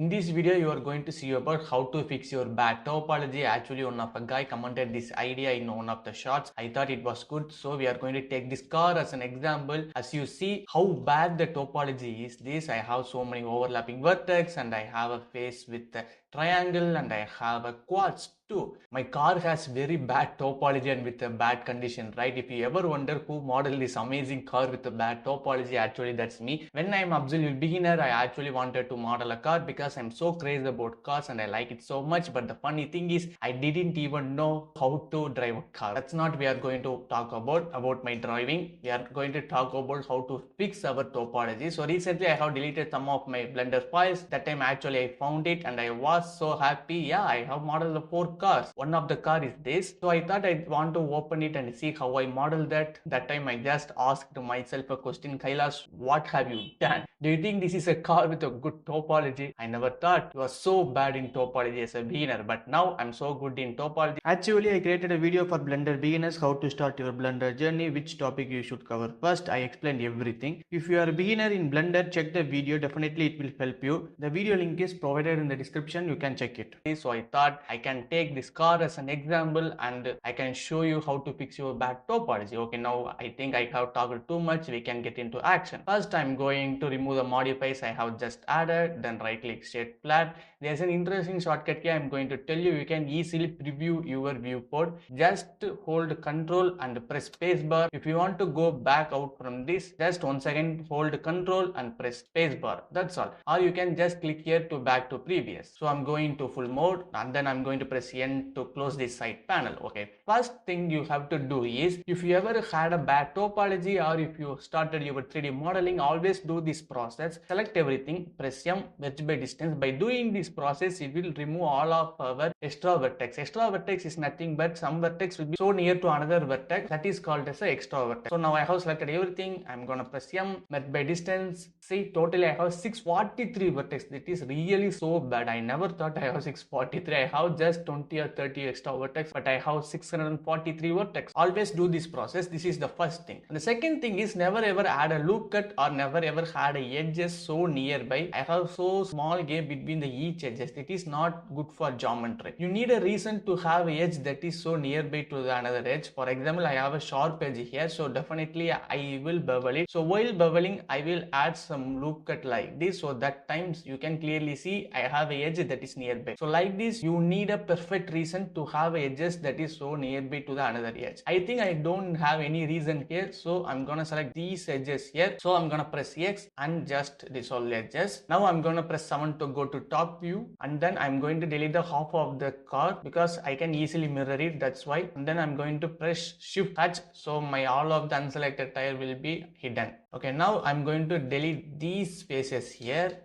In this video, you are going to see about how to fix your bad topology. Actually, one of a guy commented this idea in one of the shots. I thought it was good, so we are going to take this car as an example. As you see how bad the topology is, I have so many overlapping vertex and I have a face with a triangle and I have a quads too. My car has very bad topology and with a bad condition, right? If you ever wonder who modeled this amazing car with a bad topology, actually that's me. When I'm absolute beginner, I actually wanted to model a car because I'm so crazy about cars and I like it so much. But the funny thing is, I didn't even know how to drive a car. That's not we are going to talk about my driving. We are going to talk about how to fix our topology. So recently I have deleted some of my Blender files. That time actually I found it and I was so happy. Yeah, I have modeled the 4 cars. One of the car is this. So I thought I'd want to open it and see how I modeled that. That time I just asked myself a question, Kailash, what have you done? Do you think this is a car with a good topology? I never thought it was so bad in topology as a beginner, but now I'm so good in topology. Actually, I created a video for Blender beginners, how to start your Blender journey, which topic you should cover first. I explained everything. If you are a beginner in Blender, check the video. Definitely it will help you. The video link is provided in the description. You can check it. So I thought I can take this car as an example and I can show you how to fix your bad topology. Okay, now I think I have talked too much. We can get into action. First, I'm going to remove the modifiers I have just added, then right click shade flat. There's an interesting shortcut here. I'm going to tell you, you can easily preview your viewport. Just hold control and press spacebar. If you want to go back out from this, just once again hold control and press spacebar. That's all. Or you can just click here to back to previous. So I'm going to full mode and then I'm going to press N to close this side panel. Okay. First thing you have to do is, if you ever had a bad topology or if you started your 3D modeling, always do this process. Select everything, press M, wedge by distance. By doing this process, it will remove all of our extra vertex. Extra vertex is nothing but some vertex will be so near to another vertex, that is called as a extra vertex. So now I have selected everything. I'm gonna press M, wedge by distance. See, totally I have 643 vertex. That is really so bad. I never thought I have 643. I have just 20 or 30 extra vertex, but I have 643 vertex. Always do this process. This is the first thing. And the second thing is, never ever add a loop cut or never ever had a edges so nearby. I have so small gap between the each edges. It is not good for geometry. You need a reason to have a edge that is so nearby to the another edge. For example, I have a sharp edge here, so definitely I will bevel it. So while beveling, I will add some loop cut like this, so that times you can clearly see I have a edge that is nearby. So like this, you need a perfect reason to have edges that is so nearby to the another edge. I think I don't have any reason here, so I'm gonna select these edges here. So I'm gonna press X and just dissolve edges. Now I'm gonna press 7 to go to top view, and then I'm going to delete the half of the car because I can easily mirror it, that's why. And then I'm going to press Shift H, so my all of the unselected tile will be hidden. Okay, now I'm going to delete these spaces here.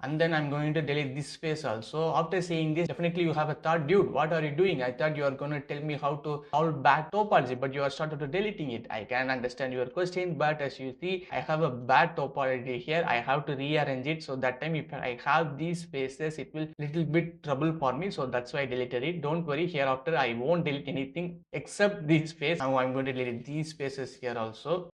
And then I'm going to delete this space also. After saying this, definitely you have a thought, dude, what are you doing? I thought you are going to tell me how to solve bad topology, but you are started to deleting it. I can understand your question, but as you see, I have a bad topology here. I have to rearrange it. So that time if I have these spaces, it will little bit trouble for me. So that's why I deleted it. Don't worry, hereafter I won't delete anything except this space. Now I'm going to delete these spaces here also.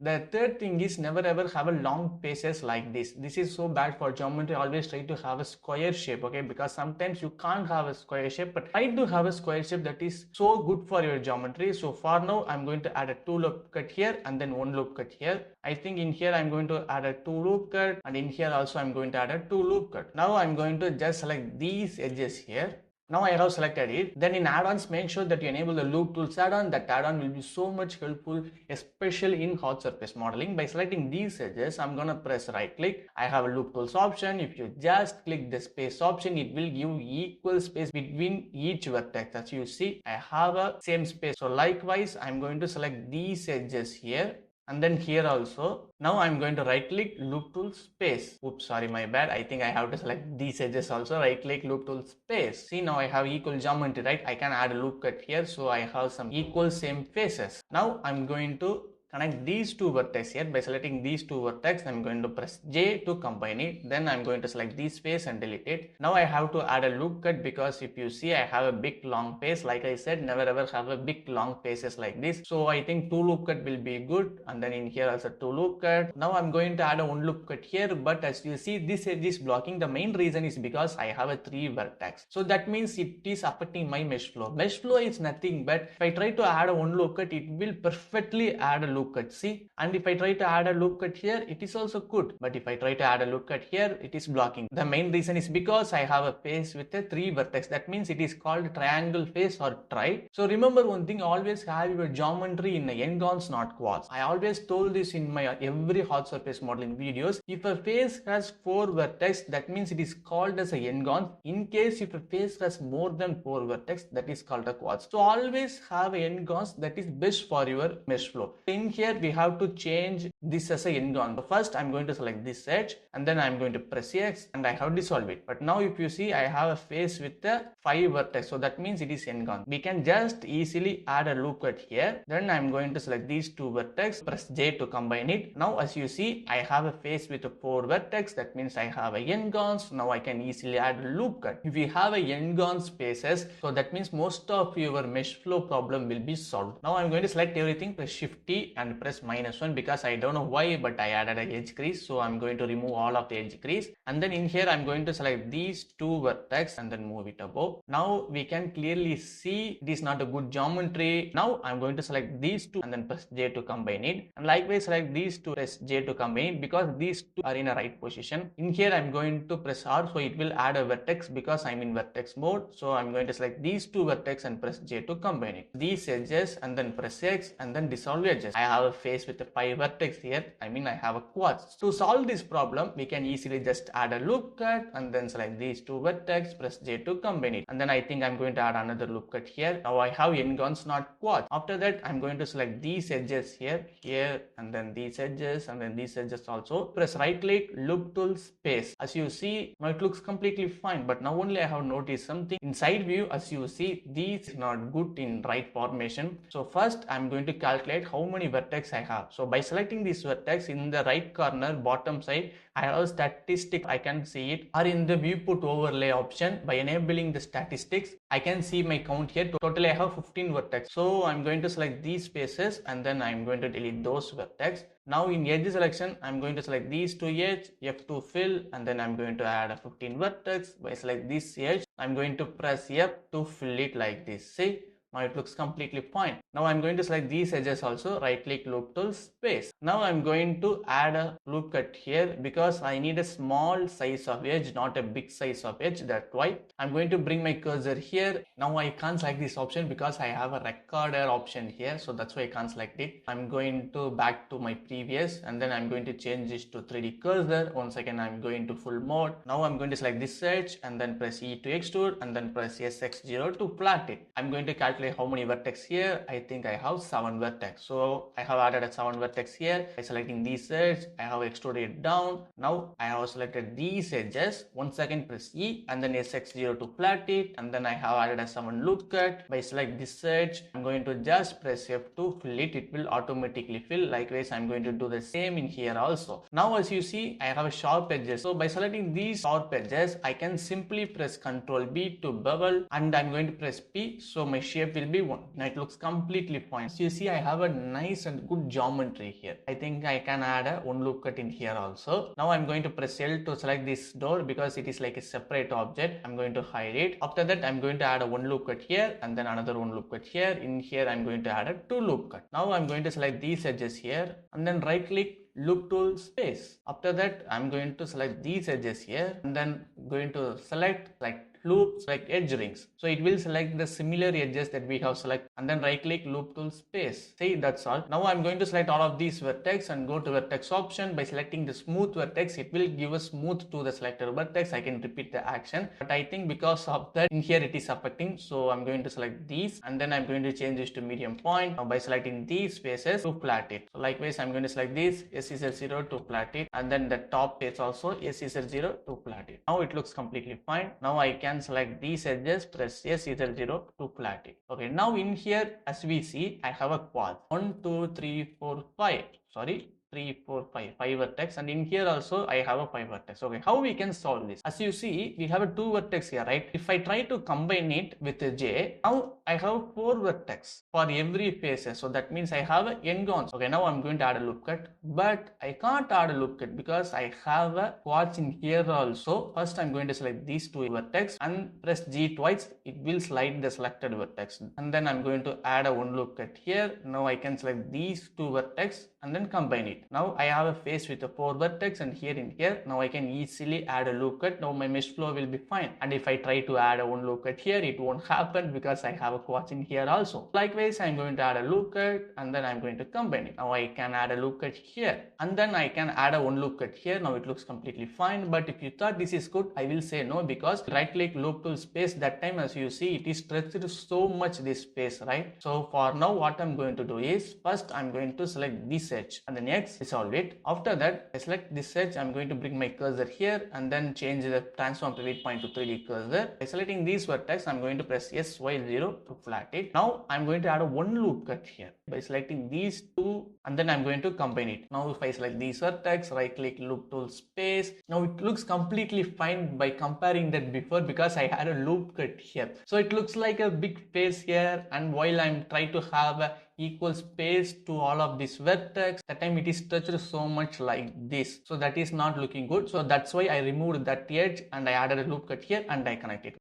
The third thing is, never ever have a long faces like this. This is so bad for geometry. Always try to have a square shape, okay? Because sometimes you can't have a square shape, but try to have a square shape that is so good for your geometry. So for now, I'm going to add a 2 loop cut here and then 1 loop cut here. I think in here I'm going to add a 2 loop cut, and in here also I'm going to add a 2 loop cut. Now I'm going to just select these edges here. Now I have selected it. Then in add-ons, make sure that you enable the loop tools add-on. That add-on will be so much helpful, especially in hard surface modeling. By selecting these edges, I'm gonna press right click. I have a loop tools option. If you just click the space option, it will give equal space between each vertex. As you see, I have a same space. So likewise, I'm going to select these edges here. And then here also. Now I'm going to right click loop tool space. Oops, sorry, my bad. I think I have to select these edges also. Right click loop tool space. See, now I have equal geometry, right? I can add a loop cut here, so I have some equal same faces. Now I'm going to connect these two vertices here. By selecting these two vertices, I'm going to press J to combine it. Then I'm going to select this face and delete it. Now I have to add a loop cut, because if you see, I have a big long face. Like I said, never ever have a big long faces like this. So I think 2 loop cut will be good. And then in here also 2 loop cut. Now I'm going to add a 1 loop cut here, but as you see, this edge is blocking. The main reason is because I have a 3 vertex. So that means it is affecting my mesh flow. Mesh flow is nothing but if I try to add a 1 loop cut, it will perfectly add a loop cut. See, and if I try to add a loop cut here, it is also good. But if I try to add a loop cut here, it is blocking. The main reason is because I have a face with a 3 vertex. That means it is called triangle face or tri. So remember one thing, always have your geometry in n-gons, not quads. I always told this in my every hot surface modeling videos. If a face has 4 vertex, that means it is called as a n-gon. In case if a face has more than 4 vertex, that is called a quads. So always have n-gons, that is best for your mesh flow. In here we have to change this as a n-gon. So first I'm going to select this edge, and then I'm going to press X, and I have dissolved it. But now if you see, I have a face with a 5 vertex, so that means it is n-gon. We can just easily add a loop cut here. Then I'm going to select these 2 vertex, press J to combine it. Now as you see, I have a face with a 4 vertex, that means I have a n-gons. Now I can easily add a loop cut. If you have a n-gon spaces, so that means most of your mesh flow problem will be solved. Now I'm going to select everything, press Shift T and press -1, because I don't know why, but I added an edge crease, so I'm going to remove all of the edge crease. And then in here I'm going to select these 2 vertex and then move it above. Now we can clearly see it is not a good geometry. Now I'm going to select these 2 and then press J to combine it, and likewise select these 2, press J to combine it, because these 2 are in a right position. In here I'm going to press R, so it will add a vertex because I'm in vertex mode. So I'm going to select these 2 vertex and press J to combine it. These edges and then press X and then dissolve edges. I have a face with a 5 vertex here. I mean I have a quads. To solve this problem, we can easily just add a loop cut and then select these 2 vertex, press J to combine it. And then I think I'm going to add another loop cut here. Now I have n-gons, not quads. After that I'm going to select these edges here, and then these edges and then these edges also. Press right click, loop tool, space. As you see, now it looks completely fine, but now only I have noticed something. In side view, as you see, these is not good in right formation. So first I'm going to calculate how many vertex I have. So by selecting this vertex in the right corner bottom side, I have a statistic, I can see it, or in the viewport overlay option. By enabling the statistics, I can see my count here. Totally I have 15 vertex. So I'm going to select these spaces and then I'm going to delete those vertex. Now in edge selection, I'm going to select these 2 edge, F2 fill, and then I'm going to add a 15 vertex. By select this edge, I'm going to press F to fill it like this. See? Now it looks completely fine. Now I'm going to select these edges also, right click, loop tool, space. Now I'm going to add a loop cut here because I need a small size of edge, not a big size of edge. That's why I'm going to bring my cursor here. Now I can't select this option because I have a recorder option here, so that's why I can't select it. I'm going to back to my previous, and then I'm going to change this to 3D cursor. Once again I'm going to full mode. Now I'm going to select this edge and then press E to extrude and then press SX0 to flat it. I'm going to calculate how many vertex here. I think I have 7 vertex, so I have added a 7 vertex here. By selecting these edges, I have extruded it down. Now I have selected these edges. Once again press E and then SX0 to flat it, and then I have added a 7 loop cut. By select this edge, I'm going to just press F to fill it. It will automatically fill. Likewise I'm going to do the same in here also. Now as you see, I have a sharp edges, so by selecting these sharp edges, I can simply press Ctrl B to bevel, and I'm going to press P, so my shape will be 1. Now it looks completely fine. So you see, I have a nice and good geometry here. I think I can add a 1 loop cut in here also. Now I'm going to press L to select this door because it is like a separate object. I'm going to hide it. After that I'm going to add a 1 loop cut here and then another 1 loop cut here. In here I'm going to add a 2 loop cut. Now I'm going to select these edges here and then right click, loop tool, space. After that I'm going to select these edges here and then going to select like loop, select edge rings. So it will select the similar edges that we have selected, and then right click, loop tool, space. See, that's all. Now I'm going to select all of these vertex and go to vertex option. By selecting the smooth vertex, it will give a smooth to the selected vertex. I can repeat the action, but I think because of that in here it is affecting, so I'm going to select these and then I'm going to change this to medium point. Now by selecting these spaces to flat it. So likewise I'm going to select this SZ0 to flat it, and then the top face also SZ0 to flat it. Now it looks completely fine. Now I can can select these edges, press yes, either 0 to flat it. Okay, now in here, as we see, I have a quad 1, 2, 3, 4, 5. Sorry, 3, 4, 5, 5 vertex, and in here also I have a 5 vertex. Okay, how we can solve this? As you see, we have a 2 vertex here, right? If I try to combine it with a j, now I have 4 vertex for every faces. So that means I have a n-gons. Okay, now I'm going to add a loop cut, but I can't add a loop cut because I have a quads in here also. First, I'm going to select these 2 vertex and press G twice. It will slide the selected vertex, and then I'm going to add a 1 loop cut here. Now I can select these 2 vertex and then combine it. Now I have a face with a 4 vertex, and here in here, now I can easily add a loop cut. Now my mesh flow will be fine. And if I try to add a 1 loop cut here, it won't happen because I have a quads in here also. Likewise, I'm going to add a loop cut and then I'm going to combine it. Now I can add a loop cut here and then I can add a 1 loop cut here. Now it looks completely fine. But if you thought this is good, I will say no, because right click loop tool space, that time as you see, it is stretched so much this space, right? So for now, what I'm going to do is first I'm going to select this edge and then next resolve it. After that, I select this edge. I'm going to bring my cursor here and then change the transform pivot point to 3D cursor. By selecting these vertex, I'm going to press yes while 0 to flat it. Now I'm going to add a 1 loop cut here by selecting these 2 and then I'm going to combine it. Now if I select these vertex, right click loop tool space, now it looks completely fine by comparing that before because I had a loop cut here. So it looks like a big face here, and while I'm trying to have a equal space to all of this vertex, that time it is stretched so much like this, so that is not looking good. So that's why I removed that edge and I added a loop cut here and I connect it.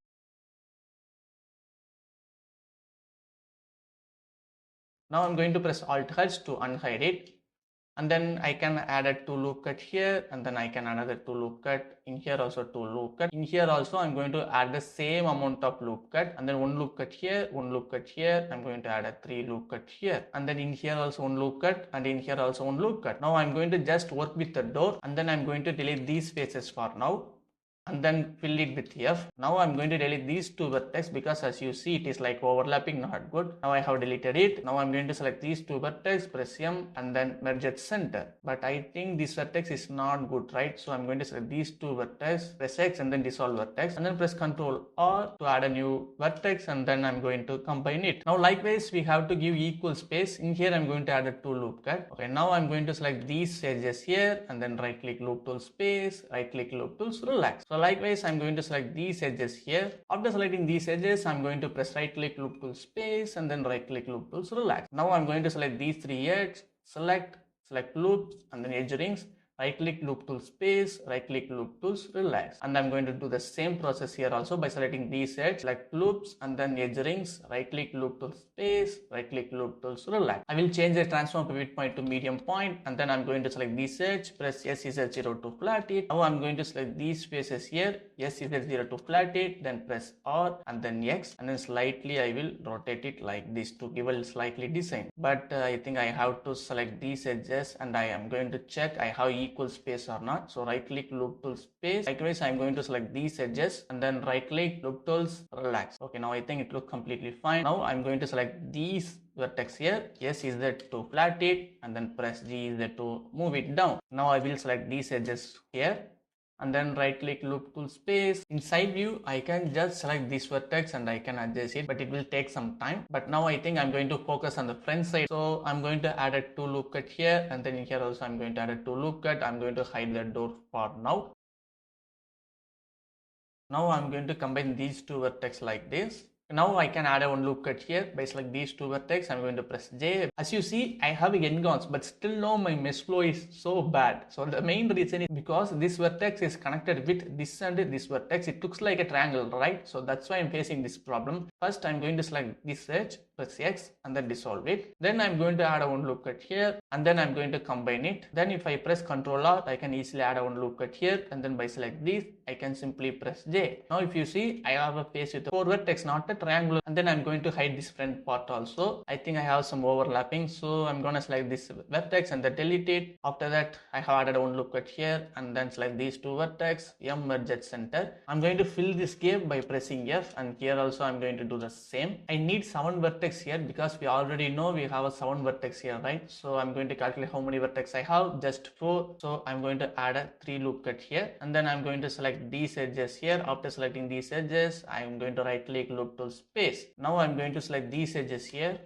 Now I'm going to press Alt H to unhide it, and then I can add a 2 loop cut here, and then I can add another 2 loop cut in here, also 2 loop cut in here. Also I'm going to add the same amount of loop cut, and then 1 loop cut here, 1 loop cut here. I'm going to add a 3 loop cut here, and then in here also 1 loop cut, and in here also 1 loop cut. Now I'm going to just work with the door, and then I'm going to delete these faces for now and then fill it with F. Now I'm going to delete these 2 vertex because as you see, it is like overlapping, not good. Now I have deleted it. Now I'm going to select these 2 vertex, press M and then merge at center. But I think this vertex is not good, right? So I'm going to select these 2 vertex, press X and then dissolve vertex, and then press Ctrl R to add a new vertex, and then I'm going to combine it. Now likewise, we have to give equal space. In here I'm going to add a 2 loop cut. Okay, now I'm going to select these edges here and then right click loop tool space, right click loop tools, relax. So likewise, I'm going to select these edges here. After selecting these edges, I'm going to press right click loop tool space and then right click loop tools, relax. Now I'm going to select these 3 edges, select loops and then edge rings, right click loop tool space, right click loop tools, relax. And I'm going to do the same process here also by selecting these edges, select loops and then edge rings, right click loop tool space, right click loop tools, relax. I will change the transform pivot point to medium point, and then I'm going to select this edge, press yes Z0 to flat it. Now I'm going to select these faces here, yes Z0 to flat it, then press R and then X, and then slightly I will rotate it like this to give a slightly design. But I think I have to select these edges and I am going to check I have equal space or not. So right click loop tool space. Likewise, I'm going to select these edges and then right click loop tools, relax. Okay, now I think it looks completely fine. Now I'm going to select these vertex here, yes is that to flat it, and then press G is that to move it down. Now I will select these edges here and then right click loop tool space. Inside view, I can just select this vertex and I can adjust it, but it will take some time. But now I think I'm going to focus on the front side. So I'm going to add a 2 loop cut here, and then in here also I'm going to add a 2 loop cut. I'm going to hide the door for now. Now I'm going to combine these 2 vertex like this. Now I can add a 1 loop cut here by select these 2 vertex. I'm going to press J. As you see, I have n-gons, but still now my mesh flow is so bad. So the main reason is because this vertex is connected with this and this vertex. It looks like a triangle, right? So that's why I'm facing this problem. First, I'm going to select this edge, press X and then dissolve it. Then I'm going to add a 1 loop cut here, and then I'm going to combine it. Then if I press Ctrl R, I can easily add a 1 loop cut here, and then by select this, I can simply press J. Now if you see, I have a face with 4 vertex, not a triangle, and then I'm going to hide this front part also. I think I have some overlapping, so I'm going to select this vertex and then delete it. After that, I have added a 1 loop cut here and then select these 2 vertex, M merge at center. I'm going to fill this gap by pressing F, and here also I'm going to do the same. I need 7 vertex here because we already know we have a 7 vertex here, right? So I'm going going to calculate how many vertex I have, just 4. So I'm going to add a 3 loop cut here, and then I'm going to select these edges here. After selecting these edges, I'm going to right click loop tool space. Now I'm going to select these edges here,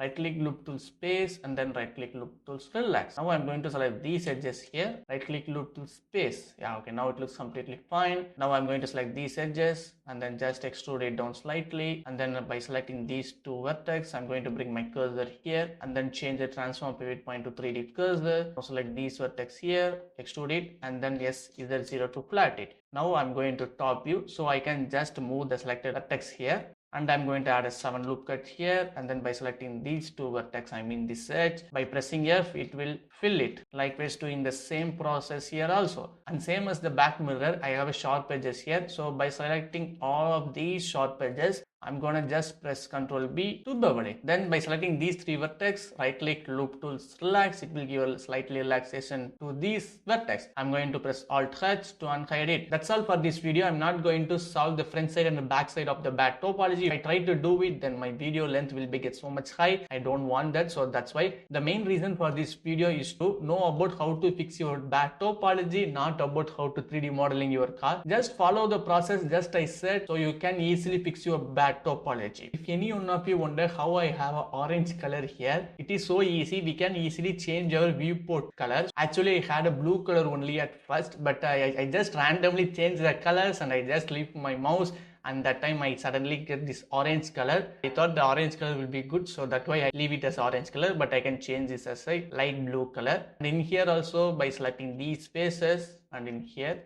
right click loop tool space, and then right click loop tool relax. Now I'm going to select these edges here, right click loop tool space. Yeah, okay, now it looks completely fine. Now I'm going to select these edges and then just extrude it down slightly, and then by selecting these 2 vertex, I'm going to bring my cursor here and then change the transform pivot point to 3D cursor. Now select these vertex here, extrude it, and then yes, either 0 to flat it. Now I'm going to top view, so I can just move the selected vertex here, and I'm going to add a 7 loop cut here, and then by selecting these 2 vertex, I mean this edge, by pressing F it will fill it. Likewise doing the same process here also. And same as the back mirror, I have a sharp edges here, so by selecting all of these sharp edges, I'm gonna just press Ctrl B to bevel it. Then by selecting these 3 vertex, right click loop tool relax, it will give a slightly relaxation to these vertex. I'm going to press Alt H to unhide it. That's all for this video. I'm not going to solve the front side and the back side of the bat topology. If I try to do it, then my video length will get so much high. I don't want that, so that's why the main reason for this video is to know about how to fix your bat topology, not about how to 3D modeling your car. Just follow the process just I said, so you can easily fix your bat topology. If any one of you wonder how I have an orange color here, it is so easy. We can easily change our viewport color. Actually, I had a blue color only at first, but I just randomly changed the colors and I just leave my mouse, and that time I suddenly get this orange color. I thought the orange color will be good, so that's why I leave it as orange color, but I can change this as a light blue color. And in here also, by selecting these spaces, and in here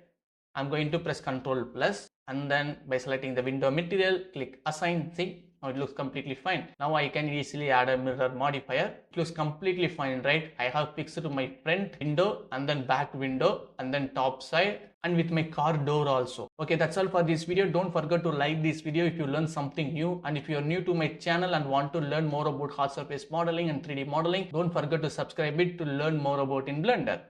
I'm going to press Ctrl plus, and then by selecting the window material, click assign. See, now it looks completely fine. Now I can easily add a mirror modifier. It looks completely fine, right? I have fixed my front window and then back window and then top side, and with my car door also. Okay, that's all for this video. Don't forget to like this video if you learned something new, and if you are new to my channel and want to learn more about hard surface modeling and 3D modeling, don't forget to subscribe it to learn more about in Blender.